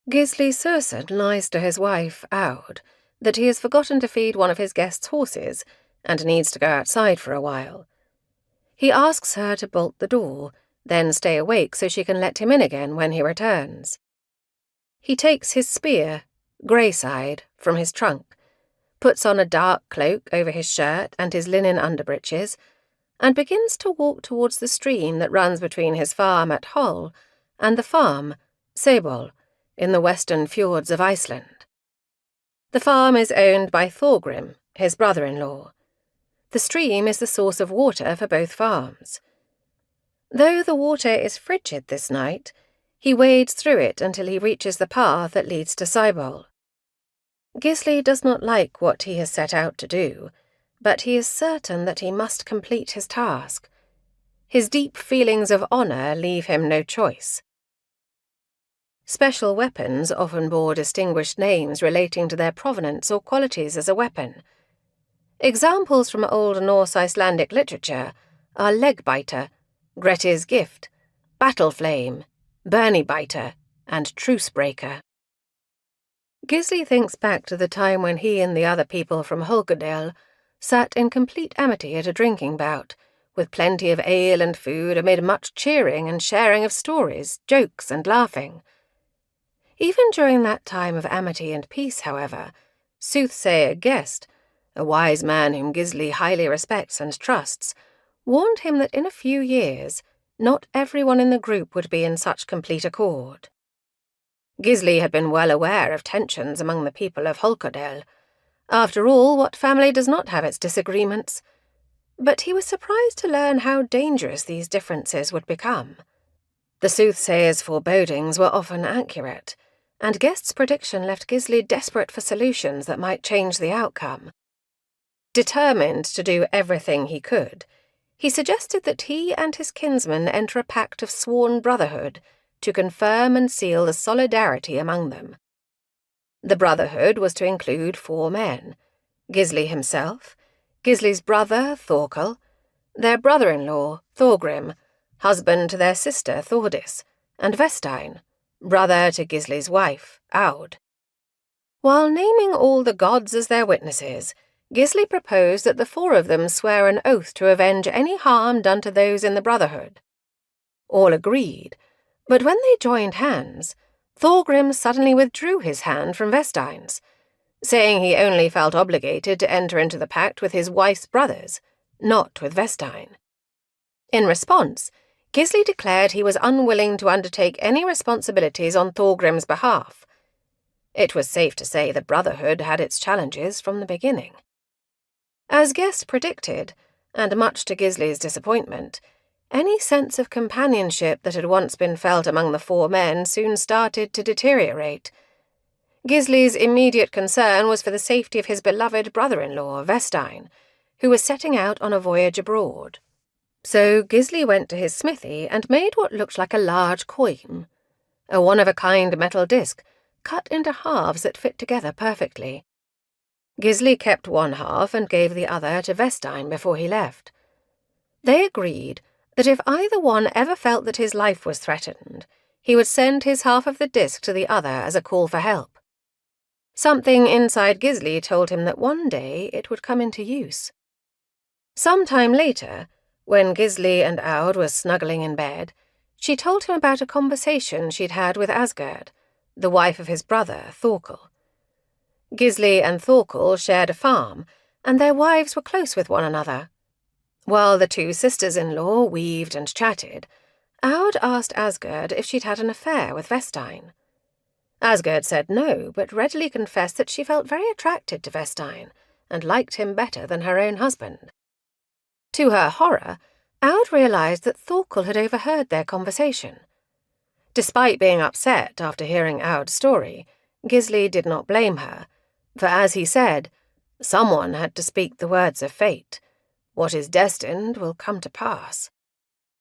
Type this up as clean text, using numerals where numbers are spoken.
Gisli Sursen lies to his wife, Aud, that he has forgotten to feed one of his guests' horses and needs to go outside for a while. He asks her to bolt the door, then stay awake so she can let him in again when he returns. He takes his spear, Greyside, from his trunk, puts on a dark cloak over his shirt and his linen underbreeches, and begins to walk towards the stream that runs between his farm at Hull and the farm, Sebol, in the western fjords of Iceland. The farm is owned by Thorgrim, his brother-in-law. The stream is the source of water for both farms. Though the water is frigid this night, he wades through it until he reaches the path that leads to Sebol. Gisli does not like what he has set out to do, but he is certain that he must complete his task. His deep feelings of honour leave him no choice. Special weapons often bore distinguished names relating to their provenance or qualities as a weapon. Examples from Old Norse Icelandic literature are Legbiter, Grettir's Gift, Battle Flame, Byrnibiter, and Trucebreaker. Gisli thinks back to the time when he and the other people from Holgadale sat in complete amity at a drinking bout, with plenty of ale and food amid much cheering and sharing of stories, jokes, and laughing. Even during that time of amity and peace, however, soothsayer Gest, a wise man whom Gisli highly respects and trusts, warned him that in a few years not everyone in the group would be in such complete accord. Gisli had been well aware of tensions among the people of Holkadel. After all, what family does not have its disagreements? But he was surprised to learn how dangerous these differences would become. The soothsayer's forebodings were often accurate, and Gest's prediction left Gisli desperate for solutions that might change the outcome. Determined to do everything he could, he suggested that he and his kinsmen enter a pact of sworn brotherhood to confirm and seal the solidarity among them. The brotherhood was to include 4 men: Gisli himself, Gisli's brother Thorkel, their brother-in-law Thorgrim, husband to their sister Thordis, and Vestein, brother to Gisli's wife, Aud. While naming all the gods as their witnesses, Gisli proposed that the 4 of them swear an oath to avenge any harm done to those in the brotherhood. All agreed, but when they joined hands, Thorgrim suddenly withdrew his hand from Vestein's, saying he only felt obligated to enter into the pact with his wife's brothers, not with Vestein. In response, Gisli declared he was unwilling to undertake any responsibilities on Thorgrim's behalf. It was safe to say the brotherhood had its challenges from the beginning. As Gest predicted, and much to Gisli's disappointment, any sense of companionship that had once been felt among the 4 men soon started to deteriorate. Gisli's immediate concern was for the safety of his beloved brother-in-law, Vestein, who was setting out on a voyage abroad. So Gisli went to his smithy and made what looked like a large coin, a one-of-a-kind metal disc cut into halves that fit together perfectly. Gisli kept one half and gave the other to Vestein before he left. They agreed that if either one ever felt that his life was threatened, he would send his half of the disc to the other as a call for help. Something inside Gisli told him that one day it would come into use. Some time later, when Gisli and Aud were snuggling in bed, she told him about a conversation she'd had with Asgerd, the wife of his brother, Thorkel. Gisli and Thorkel shared a farm, and their wives were close with one another. While the 2 sisters-in-law weaved and chatted, Aud asked Asgerd if she'd had an affair with Vestein. Asgerd said no, but readily confessed that she felt very attracted to Vestein and liked him better than her own husband. To her horror, Aud realized that Thorkel had overheard their conversation. Despite being upset after hearing Aud's story, Gisli did not blame her, for as he said, someone had to speak the words of fate. What is destined will come to pass.